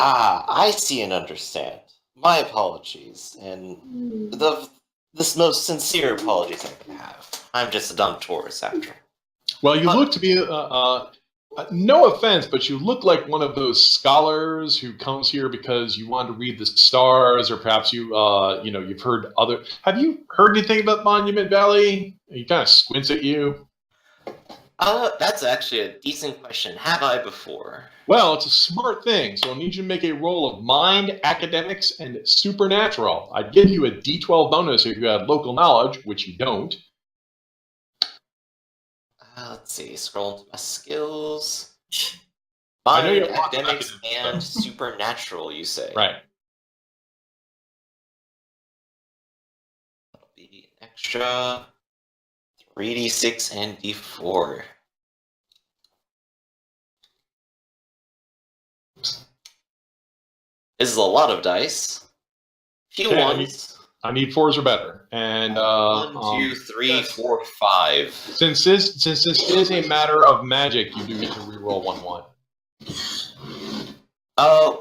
Ah, I see and understand. My apologies, and this most sincere apologies I can have. I'm just a dumb tourist after all. Well, you But look to be, no offense, but you look like one of those scholars who comes here because you want to read the stars, or perhaps you've heard other. Have you heard anything about Monument Valley? He kind of squints at you. that's actually a decent question. Have I before? Well, it's a smart thing, so I'll need you to make a roll of mind, academics, and supernatural. I'd give you a D12 bonus if you had local knowledge, which you don't. Let's see. Scroll into my skills. I know you Mind, have lots of academics, academics, and though. supernatural, you say? Right. That'll be an extra 3d6 and d4. This is a lot of dice. Few Okay, ones. I need 4s or better. And 1, 2, 3, 4, 5. Since this is a matter of magic, you do get to reroll 1/1.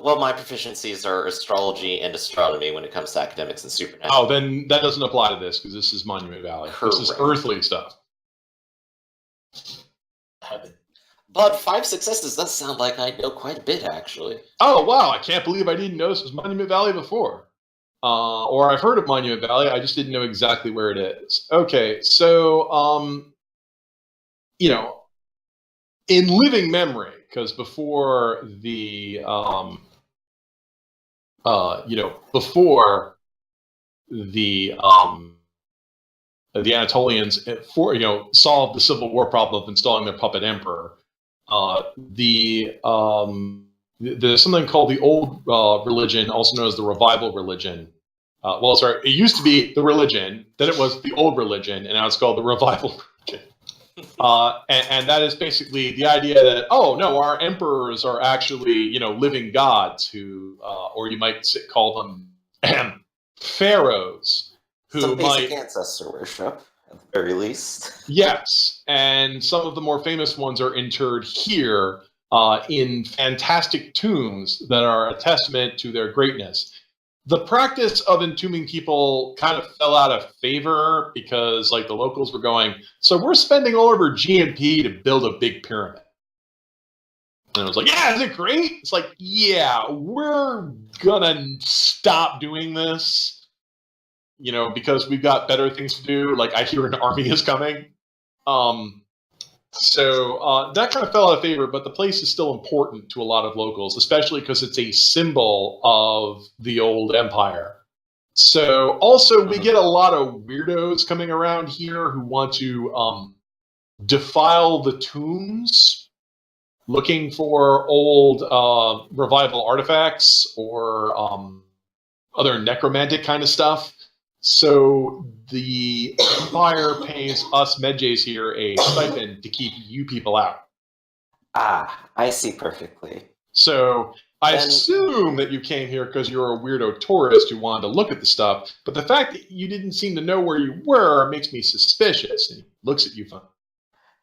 Well, my proficiencies are astrology and astronomy when it comes to academics and supernatural. Oh, then that doesn't apply to this because this is Monument Valley. Correct. This is earthly stuff. But 5 successes does sound like I know quite a bit, actually. Oh, wow. I can't believe I didn't know this was Monument Valley before. Or I've heard of Monument Valley. I just didn't know exactly where it is. Okay, so, in living memory, because before the, the Anatolians solved the Civil War problem of installing their puppet emperor. There's something called the Old Religion, also known as the Revival Religion. It used to be the religion, then it was the Old Religion, and now it's called the Revival Religion. And that is basically the idea that, oh, no, our emperors are actually, living gods who, or you might call them pharaohs. Some basic ancestor worship, at the very least. Yes, and some of the more famous ones are interred here in fantastic tombs that are a testament to their greatness. The practice of entombing people kind of fell out of favor because, the locals were going, so we're spending all of our GMP to build a big pyramid. And it was like, yeah, is it great? It's like, yeah, we're gonna stop doing this. Because we've got better things to do. Like, I hear an army is coming. So that kind of fell out of favor, but the place is still important to a lot of locals, especially because it's a symbol of the old empire. So also, we get a lot of weirdos coming around here who want to defile the tombs, looking for old revival artifacts or other necromantic kind of stuff. So the Empire pays us Medjays here a stipend to keep you people out. Ah, I see perfectly. So I assume that you came here because you're a weirdo tourist who wanted to look at the stuff, but the fact that you didn't seem to know where you were makes me suspicious. And he looks at you funny.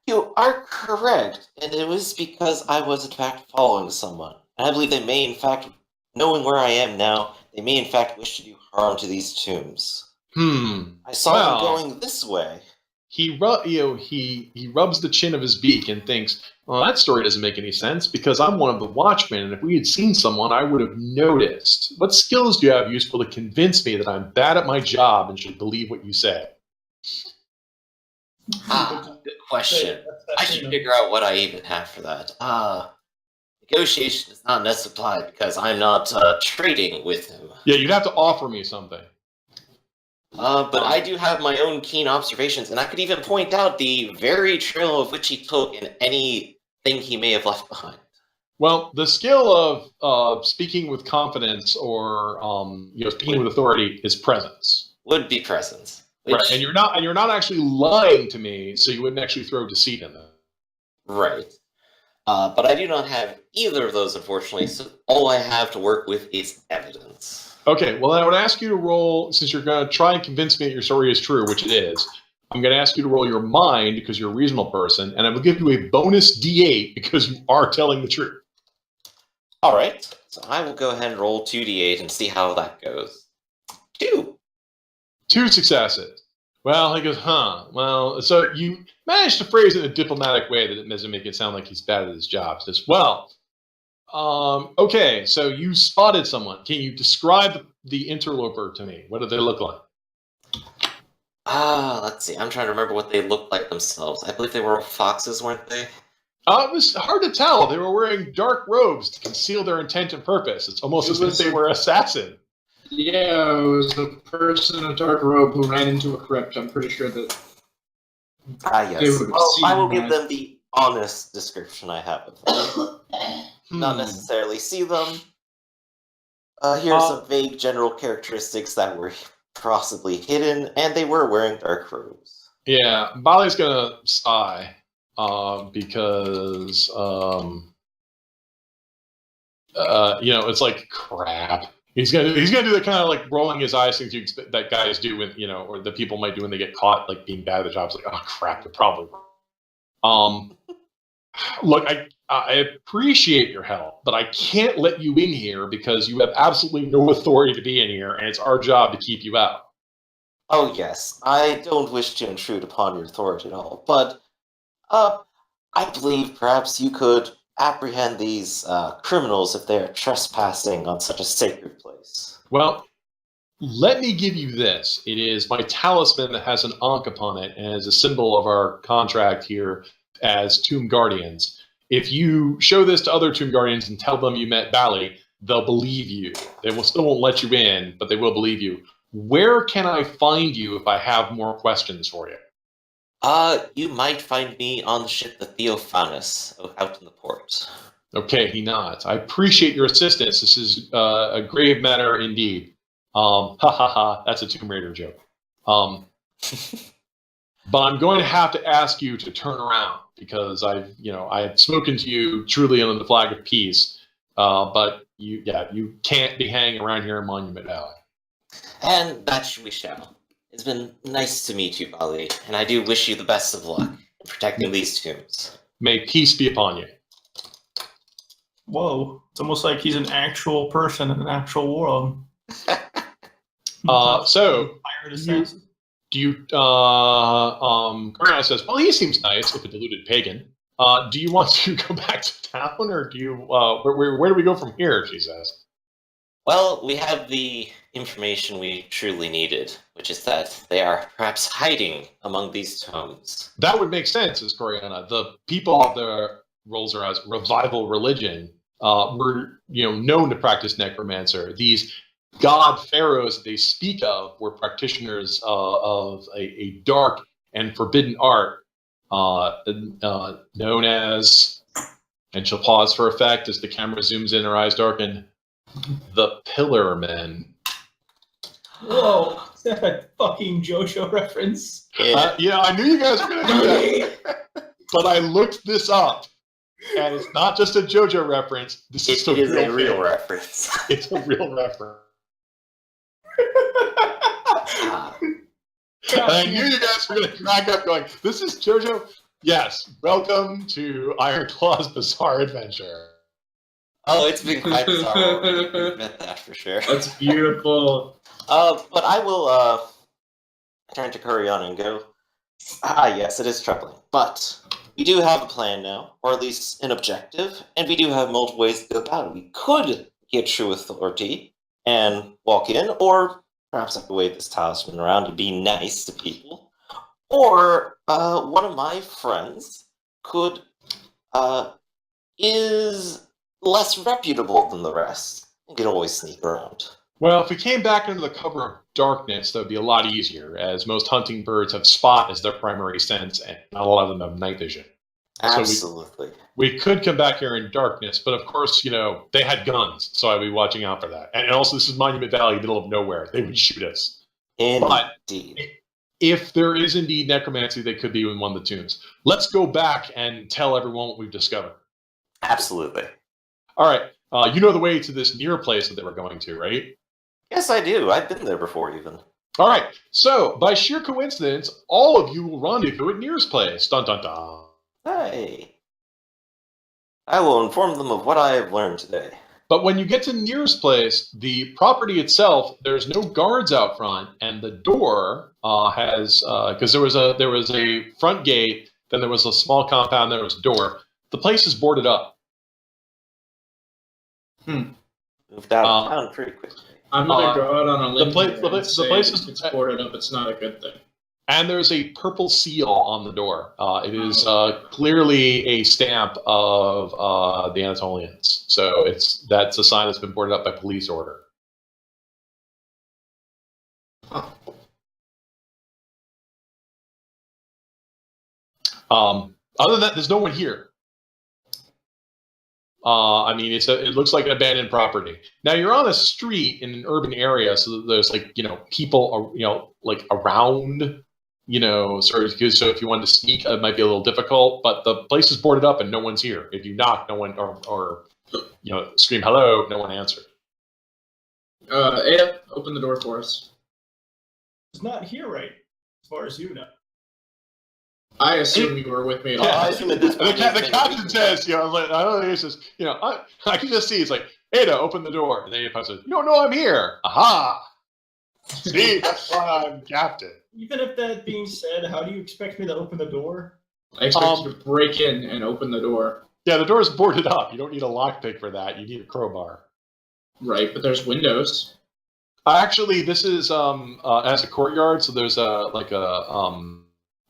You are correct, and it was because I was in fact following someone. And I believe they may in fact, knowing where I am now, they may in fact wish to do harm to these tombs. I saw them going this way. He rubs the chin of his beak and thinks, well, that story doesn't make any sense because I'm one of the watchmen, and if we had seen someone, I would have noticed. What skills do you have useful to convince me that I'm bad at my job and should believe what you say? Good question. I should figure out what I even have for that. Negotiation is not necessary because I'm not trading with him. Yeah, you'd have to offer me something. But I do have my own keen observations, and I could even point out the very trail of which he took and anything he may have left behind. Well, the skill of speaking with confidence or speaking with authority is presence. Would be presence. Right, and you're not actually lying to me, so you wouldn't actually throw deceit in them. Right. But I do not have either of those, unfortunately, so all I have to work with is evidence. Okay, well, I would ask you to roll, since you're going to try and convince me that your story is true, which it is, I'm going to ask you to roll your mind because you're a reasonable person, and I will give you a bonus D8 because you are telling the truth. Alright, so I will go ahead and roll 2d8 and see how that goes. 2. 2 successes. Well, he goes, well, so you managed to phrase it in a diplomatic way that it doesn't make it sound like he's bad at his job. He says, well, okay, so you spotted someone. Can you describe the interloper to me? What do they look like? Let's see. I'm trying to remember what they looked like themselves. I believe they were foxes, weren't they? It was hard to tell. They were wearing dark robes to conceal their intent and purpose. It's almost as if they were assassin. Yeah, it was a person in a dark robe who ran into a crypt. I'm pretty sure that. Yes. They would have seen I will that. give them the honest description I have of them. Not necessarily see them. Here are some vague general characteristics that were possibly hidden, and they were wearing dark robes. Yeah, Bali's gonna sigh because it's like crap. He's gonna do that kind of like rolling his eyes things that guys do when or the people might do when they get caught like being bad at the job. It's like, oh crap, they're probably wrong. Look, I appreciate your help, but I can't let you in here because you have absolutely no authority to be in here, and it's our job to keep you out. Oh yes, I don't wish to intrude upon your authority at all, but I believe perhaps you could apprehend these criminals if they are trespassing on such a sacred place. Well, let me give you this. It is my talisman that has an ankh upon it and is a symbol of our contract here as Tomb Guardians. If you show this to other Tomb Guardians and tell them you met Bali, they'll believe you. They still won't let you in, but they will believe you. Where can I find you if I have more questions for you? You might find me on the ship the Theophanus out in the port. Okay, he nods. I appreciate your assistance. This is a grave matter indeed. That's a Tomb Raider joke. But I'm going to have to ask you to turn around because I have spoken to you truly under the flag of peace. But you can't be hanging around here in Monument Valley. And that we shall. It's been nice to meet you, Bali, and I do wish you the best of luck in protecting these tombs. May peace be upon you. Whoa, it's almost like he's an actual person in an actual world. So, Hired assassin. do you, Coriana says, well, he seems nice, if a deluded pagan. Do you want to go back to town, or do you, where do we go from here, she says? Well, we have the information we truly needed, which is that they are perhaps hiding among these tombs. That would make sense, says Coriana. The people of the Rolls-Royce revival religion were, known to practice necromancer. These god pharaohs that they speak of were practitioners of a dark and forbidden art known as, and she'll pause for effect as the camera zooms in, her eyes darken, the Pillar Men. Whoa, is that a fucking JoJo reference? Yeah, I knew you guys were going to do that. But I looked this up, and it's not just a JoJo reference. This is a real reference. It's a real reference. And I knew you guys were going to crack up going, this is JoJo? Yes, welcome to Ironclaw's Bizarre Adventure. Oh, it's been quite bizarre. We've admit that for sure. That's beautiful. But I will turn to Coriana and go, yes, it is troubling. But we do have a plan now, or at least an objective, and we do have multiple ways to go about it. We could get true authority and walk in, or perhaps I could wave this talisman around to be nice to people. Or one of my friends is less reputable than the rest and can always sneak around. Well, if we came back under the cover of darkness, that would be a lot easier, as most hunting birds have spot as their primary sense, and not a lot of them have night vision. Absolutely. So we could come back here in darkness, but of course, they had guns, so I'd be watching out for that. And also, this is Monument Valley, middle of nowhere. They would shoot us. Indeed. But if there is indeed necromancy, they could be in one of the tombs. Let's go back and tell everyone what we've discovered. Absolutely. All right. You know the way to this near place that they were going to, right? Yes, I do. I've been there before, even. All right. So, by sheer coincidence, all of you will rendezvous at Near's place. Dun, dun, dun. Hey. I will inform them of what I have learned today. But when you get to Nier's place, the property itself, there's no guards out front, and the door has because there was a front gate, then there was a small compound, then there was a door. The place is boarded up. Moved out of town pretty quickly. I'm gonna go out on a limb here and say place if it's boarded up, it's not a good thing. And there's a purple seal on the door. It is clearly a stamp of the Anatolians. So that's a sign that's been boarded up by police order. Huh. Other than that, there's no one here. I mean, it looks like an abandoned property. Now you're on a street in an urban area, so there's people around. So if you wanted to sneak, it might be a little difficult. But the place is boarded up and no one's here. If you knock, no one or scream hello, no one answered. Ada, open the door for us. It's not here, right? As far as you know. I assume you were with me at all. I assume at this point The captain says, I don't think he says, I can just see it's like, Ada, open the door. And then he says, you don't know I'm here. Aha! See, that's why I'm captain. Even if that being said, how do you expect me to open the door? I expect you to break in and open the door. Yeah, the door is boarded up. You don't need a lockpick for that. You need a crowbar. Right, but there's windows. Actually, this is as a courtyard, so there's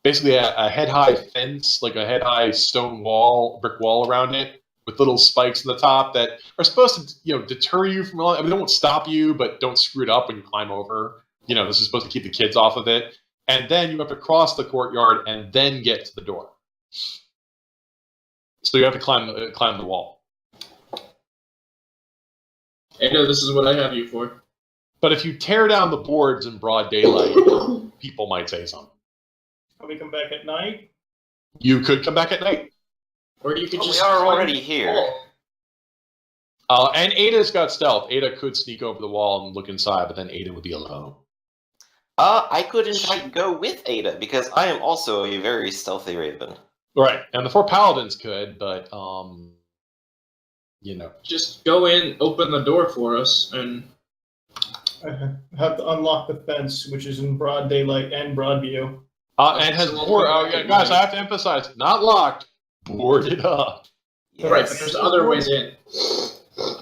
basically a head-high fence, like a head-high stone wall, brick wall around it, with little spikes on the top that are supposed to, deter you from. I mean, they won't stop you, but don't screw it up when you climb over. This is supposed to keep the kids off of it. And then you have to cross the courtyard and then get to the door. So you have to climb the wall. Ada, this is what I have you for. But if you tear down the boards in broad daylight, people might say something. Can we come back at night? You could come back at night. Or you could Well, just. we are already here. And Ada's got stealth. Ada could sneak over the wall and look inside, but then Ada would be alone. I could in fact go with Ada because I am also a very stealthy raven. Right, and the 4 paladins could, but Just go in, open the door for us, and. I have to unlock the fence, which is in broad daylight and broad view. And has guys, I have to emphasize, not locked, boarded up. Yes. Right, but there's other ways in.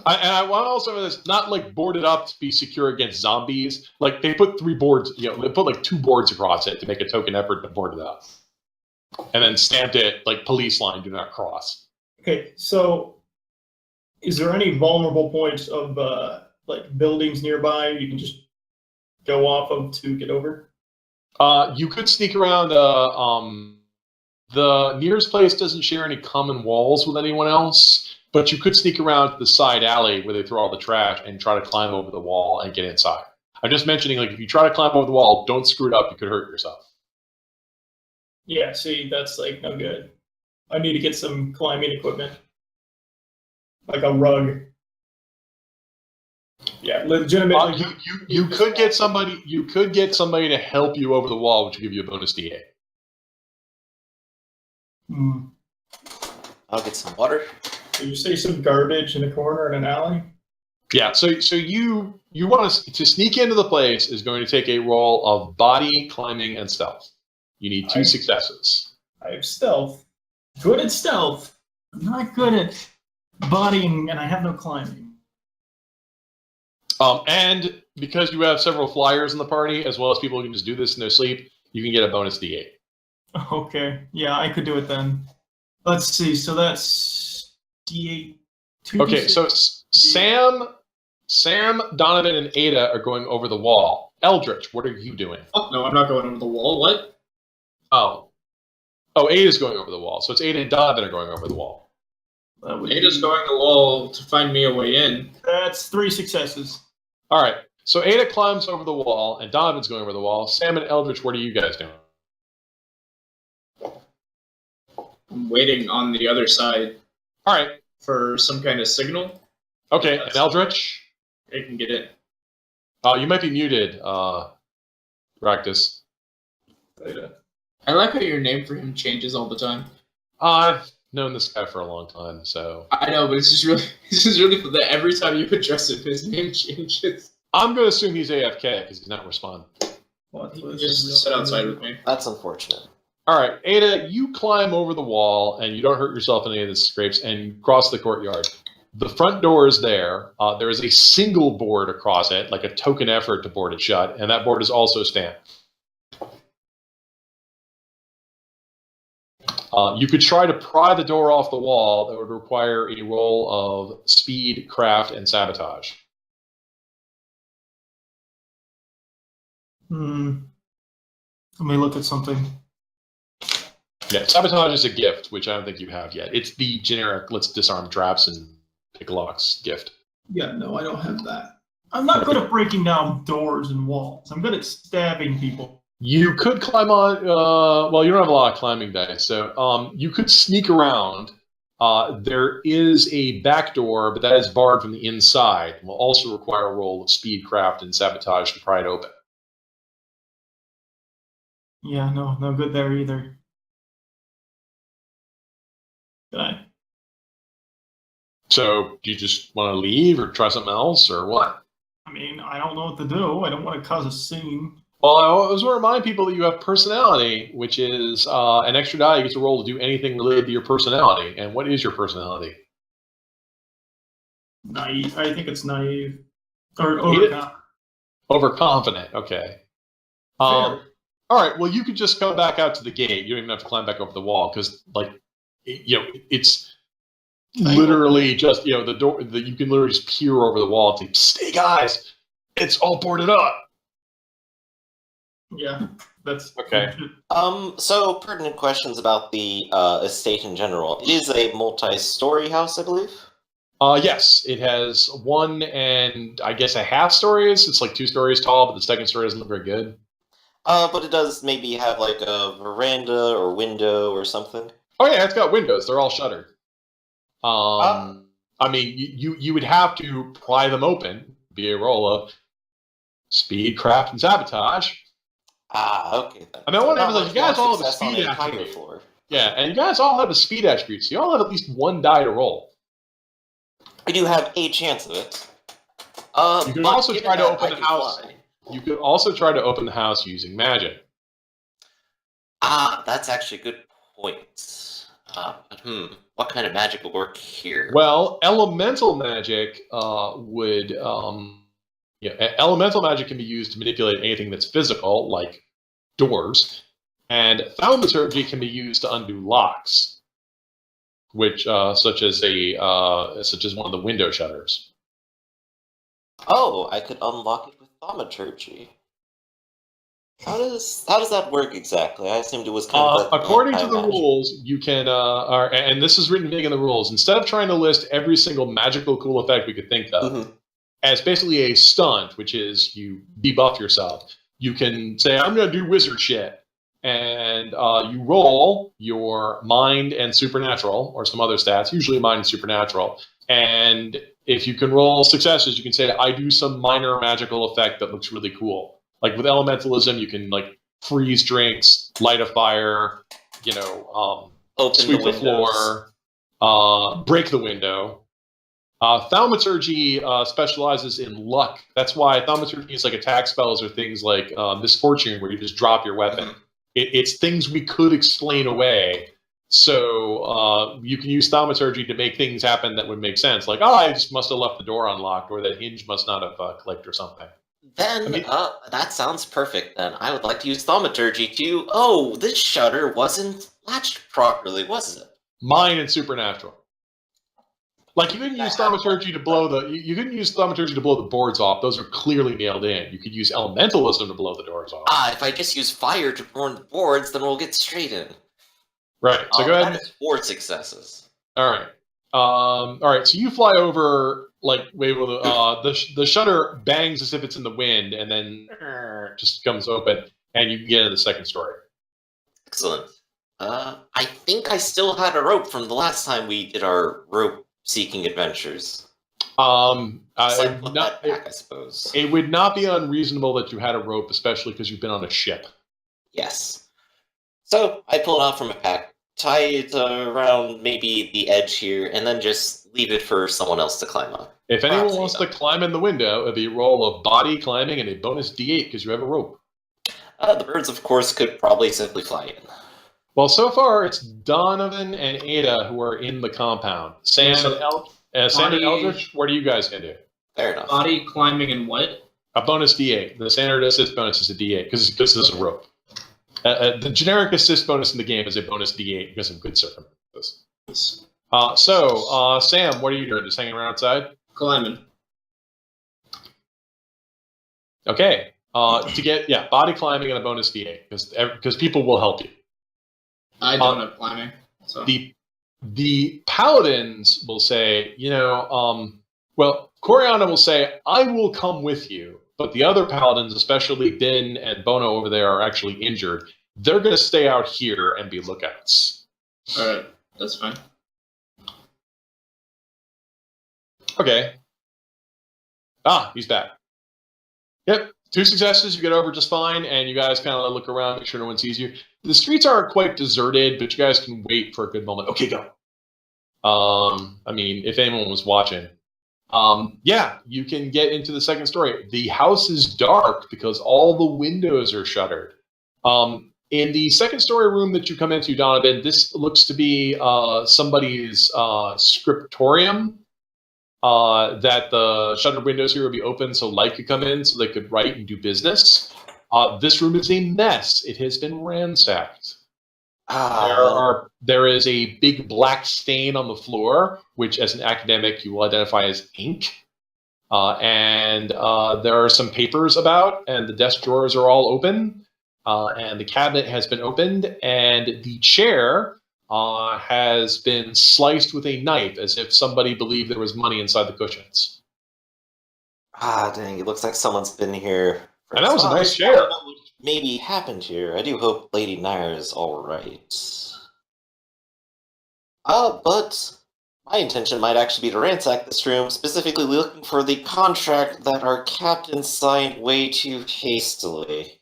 And I want to also know this, not like boarded up to be secure against zombies. Like they put 3 boards, they put like 2 boards across it to make a token effort to board it up. And then stamped it like police line, do not cross. Okay, so is there any vulnerable points of buildings nearby you can just go off of to get over? You could sneak around. The nearest place doesn't share any common walls with anyone else, but you could sneak around to the side alley where they throw all the trash and try to climb over the wall and get inside. I'm just mentioning, like, if you try to climb over the wall, don't screw it up. You could hurt yourself. Yeah, see, that's like no good. I need to get some climbing equipment, like a rug. Yeah, legitimately. You could get somebody. You could get somebody to help you over the wall, which will give you a bonus D8. I'll get some water. Did you say some garbage in a corner in an alley? Yeah. So you want to sneak into the place is going to take a roll of body, climbing, and stealth. You need 2 successes. I have stealth. Good at stealth. I'm not good at bodying, and I have no climbing. And because you have several flyers in the party, as well as people who can just do this in their sleep, you can get a bonus D8. Okay. Yeah, I could do it then. Let's see. So that's D8. Okay, so Sam, Donovan, and Ada are going over the wall. Eldritch, what are you doing? Oh, no, I'm not going over the wall. What? Oh, Ada's going over the wall. So it's Ada and Donovan are going over the wall. Ada's going the wall to find me a way in. That's 3 successes. All right. So Ada climbs over the wall, and Donovan's going over the wall. Sam and Eldritch, what are you guys doing? I'm waiting on the other side. All right. For some kind of signal. Okay, and Eldritch? I can get in. You might be muted, Practice. I like how your name for him changes all the time. known this guy for a long time, so I know, but it's just really fun that every time you address him, his name changes. I'm going to assume he's AFK because he's not responding. He can just sit outside with me. That's unfortunate. All right, Ada, you climb over the wall, and you don't hurt yourself in any of the scrapes, and you cross the courtyard. The front door is there. There is a single board across it, like a token effort to board it shut, and that board is also stamped. You could try to pry the door off the wall. That would require a roll of speed, craft, and sabotage. Let me look at something. Yeah, sabotage is a gift, which I don't think you have yet. It's the generic let's disarm traps and pick locks gift. Yeah, no, I don't have that. I'm not good at breaking down doors and walls. I'm good at stabbing people. You could climb on, well, you don't have a lot of climbing dice, so you could sneak around. There is a back door, but that is barred from the inside. It will also require a roll of speed, craft, and sabotage to pry it open. Yeah, no good there either. Did I? So, do you just want to leave or try something else, or what? I mean, I don't know what to do. I don't want to cause a scene. Well, I always want to remind people that you have personality, which is an extra die you get to roll to do anything related to your personality. And what is your personality? Naive. I think it's naive. Or overconfident. Overconfident, okay. All right, well, you could just come back out to the gate. You don't even have to climb back over the wall because, it's literally just, the door. You can literally just peer over the wall and say, "Hey guys, it's all boarded up." Yeah, that's okay. So pertinent questions about the estate in general. It is a multi-story house, I believe. Yes, it has one and I guess a half stories. It's like 2 stories tall, but the second story doesn't look very good. But it does maybe have like a veranda or window or something. Oh yeah, it's got windows. They're all shuttered. I mean, you would have to pry them open via a roll of speed, craft, and sabotage. Okay. Then. I mean, I want to emphasize, you guys all have a speed attribute. Yeah, and you guys all have a speed attribute, so you all have at least 1 die to roll. I do have a chance of it. You can also try to open the house. You could also try to open the house using magic. That's actually a good point. What kind of magic will work here? Well, elemental magic would... elemental magic can be used to manipulate anything that's physical, like doors, and thaumaturgy can be used to undo locks, which such as one of the window shutters. Oh, I could unlock it with thaumaturgy. How does that work exactly? I assumed it was kind of according to the rules, you can, and this is written big in the rules. Instead of trying to list every single magical cool effect we could think of, as basically a stunt, which is you debuff yourself, you can say, "I'm going to do wizard shit," and you roll your mind and supernatural, or some other stats, usually mind and supernatural, and if you can roll successes, you can say, "I do some minor magical effect that looks really cool." Like with elementalism, you can freeze drinks, light a fire, open sweep the floor, break the window. Thaumaturgy specializes in luck. That's why thaumaturgy is like attack spells or things like misfortune, where you just drop your weapon. It's things we could explain away. So you can use thaumaturgy to make things happen that would make sense. Like, I just must have left the door unlocked, or that hinge must not have clicked or something. Then, that sounds perfect, then. I would like to use thaumaturgy to... Oh, this shutter wasn't latched properly, was it? Mind and supernatural. Like, you couldn't use thaumaturgy to blow the boards off. Those are clearly nailed in. You could use elementalism to blow the doors off. If I just use fire to burn the boards, then we'll get straight in. Right, so go ahead. That is 4 successes. All right, so you fly over, the shutter bangs as if it's in the wind, and then just comes open, and you can get into the second story. Excellent. I think I still had a rope from the last time we did our rope-seeking adventures. I suppose. It would not be unreasonable that you had a rope, especially because you've been on a ship. Yes. So, I pulled out from a pack, tie it around maybe the edge here, and then just leave it for someone else to climb up. If anyone Perhaps wants Ada. to climb in the window, it'd be a roll of body climbing and a bonus D8 because you have a rope. The birds, of course, could probably simply fly in. Well, so far it's Donovan and Ada who are in the compound. Sam So and body- Eldritch, what are you guys gonna do? Fair enough. Body climbing and what? A bonus D8. The standard assist bonus is a D8 because this is a rope. The generic assist bonus in the game is a bonus D8 because of good circumstances. Sam, what are you doing? Just hanging around outside? Climbing. Okay. To get body climbing and a bonus D8 because people will help you. I don't have climbing. So The paladins will say, Coriana will say, I will come with you, but the other paladins, especially Din and Bono over there, are actually injured. They're going to stay out here and be lookouts. all right, that's fine. Okay. He's back. Yep. 2 successes, you get over just fine, and you guys kind of look around, make sure no one sees you. The streets aren't quite deserted, but you guys can wait for a good moment. Okay, go. If anyone was watching. You can get into the second story. The house is dark because all the windows are shuttered. In the second story room that you come into, Donovan, this looks to be somebody's scriptorium. That the shuttered windows here would be open so light could come in so they could write and do business. This room is a mess. It has been ransacked. There is a big black stain on the floor, which as an academic you will identify as ink. And there are some papers about, and the desk drawers are all open. And the cabinet has been opened, and the chair has been sliced with a knife as if somebody believed there was money inside the cushions. Dang, it looks like someone's been here. And that was a nice I don't chair. know what maybe happened here. I do hope Lady Nair is alright. But my intention might actually be to ransack this room, specifically looking for the contract that our captain signed way too hastily.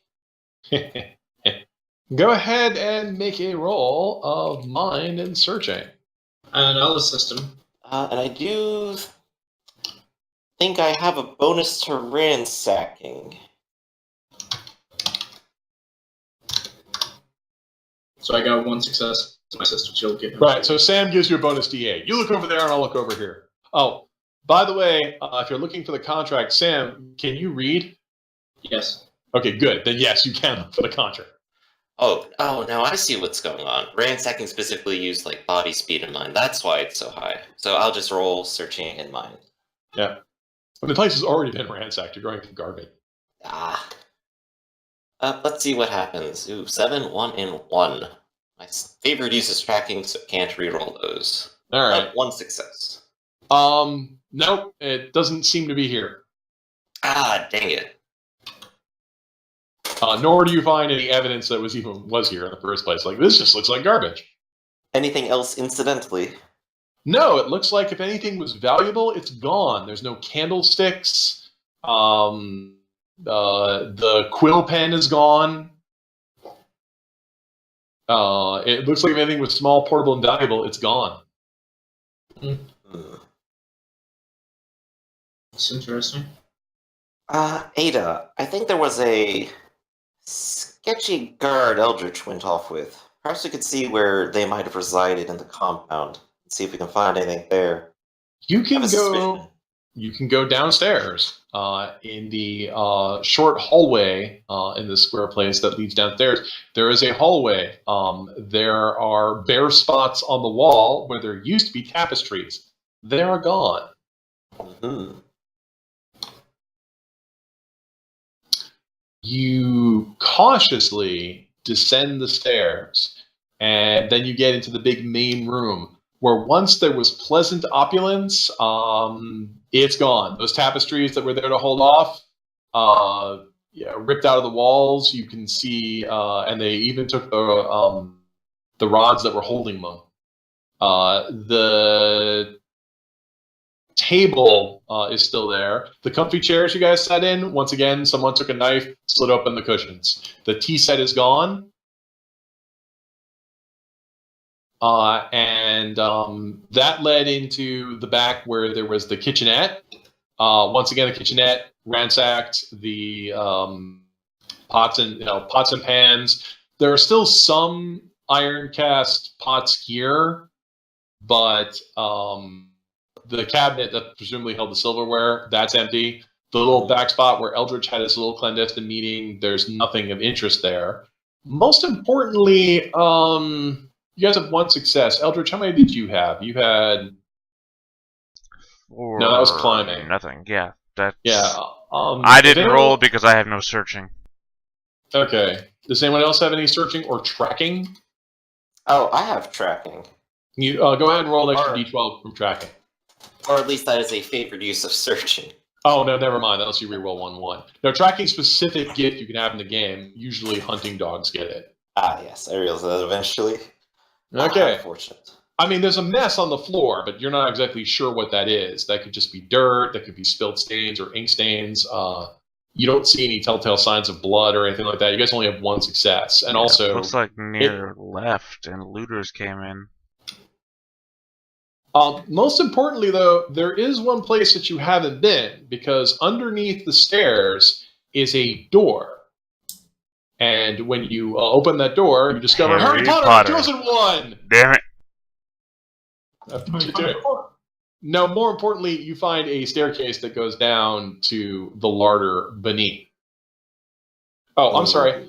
Go ahead and make a roll of mind and searching. Another system. And I do think I have a bonus to ransacking. So I got 1 success. My system she'll give him. Right, so Sam gives you a bonus D8. You look over there and I'll look over here. Oh, by the way, if you're looking for the contract, Sam, can you read? Yes. Okay, good. Then yes, you can look for the contract. Oh, now I see what's going on. Ransacking specifically used like body speed in mind. That's why it's so high. So I'll just roll searching in mind. Yeah. When the place has already been ransacked, you're going from garbage. Let's see what happens. Ooh, 7, 1, and 1. My favorite use is tracking, so can't reroll those. All right. 1 success. Nope, it doesn't seem to be here. Dang it. Nor do you find any evidence that was here in the first place. Like, this just looks like garbage. Anything else incidentally? No, it looks like if anything was valuable, it's gone. There's no candlesticks. The quill pen is gone. It looks like if anything was small, portable, and valuable, it's gone. That's interesting. Ada, I think there was a sketchy guard Eldritch went off with. Perhaps we could see where they might have resided in the compound and see if we can find anything there. You can I have a suspicion. You can go downstairs in the short hallway in the square place that leads downstairs. There is a hallway. There are bare spots on the wall where there used to be tapestries. They are gone. Mm-hmm. You cautiously descend the stairs, and then you get into the big main room, where once there was pleasant opulence, it's gone. Those tapestries that were there to hold off, ripped out of the walls. You can see, and they even took the rods that were holding them. The table is still there. The comfy chairs you guys sat in, once again, someone took a knife, slit open the cushions. The tea set is gone. and that led into the back where there was the kitchenette. Once again, the kitchenette ransacked the pots and pans. There are still some iron cast pots here, but the cabinet that presumably held the silverware, that's empty. The little back spot where Eldritch had his little clandestine meeting, there's nothing of interest there. Most importantly, you guys have one success. Eldritch, how many did you have? You had... No, that was climbing. Nothing, yeah. That's... Yeah. I didn't roll because I have no searching. Okay. Does anyone else have any searching or tracking? Oh, I have tracking. You go ahead and roll an extra d12 from tracking. Or at least that is a favored use of searching. Oh, no, never mind. Unless you reroll 1/1. No, tracking specific gift you can have in the game. Usually hunting dogs get it. Ah, yes. I realized that eventually. Okay. Unfortunate. I mean, there's a mess on the floor, but you're not exactly sure what that is. That could just be dirt. That could be spilled stains or ink stains. You don't see any telltale signs of blood or anything like that. You guys only have one success. And also... looks like near left and looters came in. Most importantly, though, there is one place that you haven't been, because underneath the stairs is a door. And when you open that door, you discover Harry Potter, Chosen One! Damn it. No, more importantly, you find a staircase that goes down to the larder beneath. Oh, I'm sorry.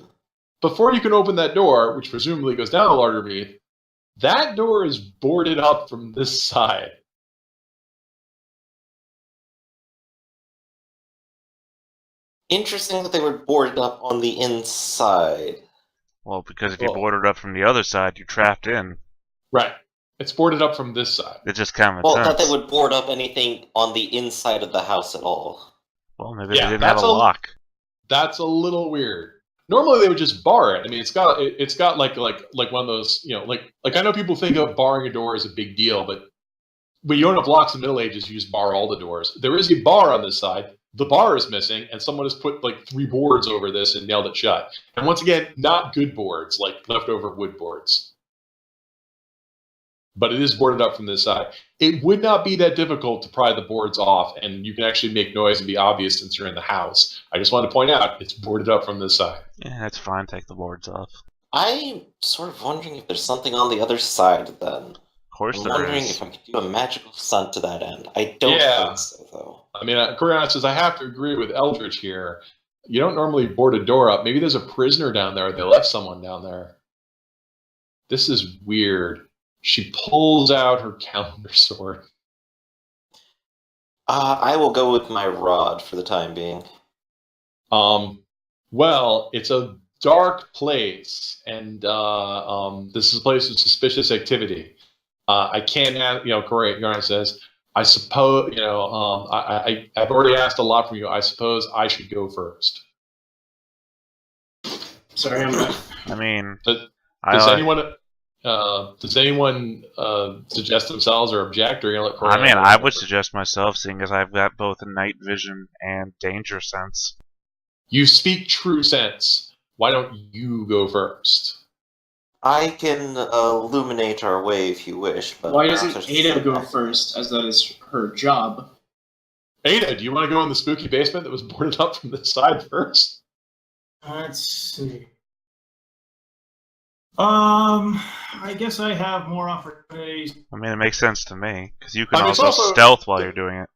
Before you can open that door, which presumably goes down the larder beneath, that door is boarded up from this side. Interesting that they were boarded up on the inside. Well, because if you boarded up from the other side, you're trapped in. Right. It's boarded up from this side. It's just common Well, sense. that they would board up anything on the inside of the house at all. Well, maybe they didn't have a lock. That's a little weird. Normally they would just bar it. I mean, it's got like one of those, like I know people think of barring a door as a big deal, but when you don't have locks in the Middle Ages, you just bar all the doors. There is a bar on this side. The bar is missing, and someone has put like 3 boards over this and nailed it shut. And once again, not good boards, like leftover wood boards. But it is boarded up from this side. It would not be that difficult to pry the boards off, and you can actually make noise and be obvious since you're in the house. I just want to point out, it's boarded up from this side. Yeah, that's fine. Take the boards off. I'm sort of wondering if there's something on the other side then. Of course I'm there wondering is. if I could do a magical stunt to that end. I don't think so, though. I mean, Coriana says, I have to agree with Eldritch here. You don't normally board a door up. Maybe there's a prisoner down there. Or they left someone down there. This is weird. She pulls out her calendar sword. I will go with my rod for the time being. Well, it's a dark place, and this is a place of suspicious activity. I can't have, Coriana says, I suppose, I've already asked a lot from you. I suppose I should go first. Sorry, I'm not. I mean, does anyone suggest themselves or object, or let Coriana? I mean, I would suggest myself, seeing as I've got both a night vision and danger sense. You speak true sense. Why don't you go first? I can illuminate our way if you wish. But Why doesn't Ada go first, as that is her job? Ada, do you want to go in the spooky basement that was boarded up from the side first? Let's see. I guess I have more opportunities. I mean, it makes sense to me, because you can I mean, it's also also stealth while you're doing it.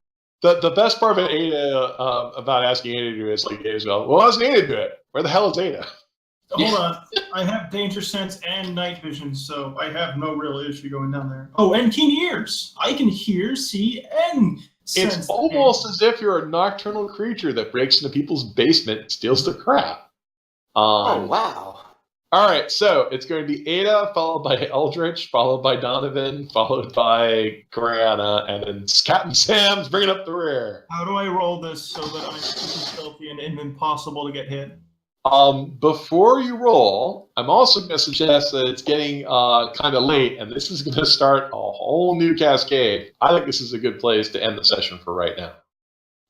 The best part of Ada, about asking Ada to do it is like Ada's well, how's Ada do it? Where the hell is Ada? Hold on. I have danger sense and night vision, so I have no real issue going down there. Oh, and keen ears. I can hear, see, and sense. It's almost as if you're a nocturnal creature that breaks into people's basement and steals their crap. Oh, wow. All right, so it's going to be Ada, followed by Eldritch, followed by Donovan, followed by Coriana, and then Captain Sam's bringing up the rear. How do I roll this so that I'm super stealthy and impossible to get hit? Before you roll, I'm also going to suggest that it's getting kind of late, and this is going to start a whole new cascade. I think this is a good place to end the session for right now.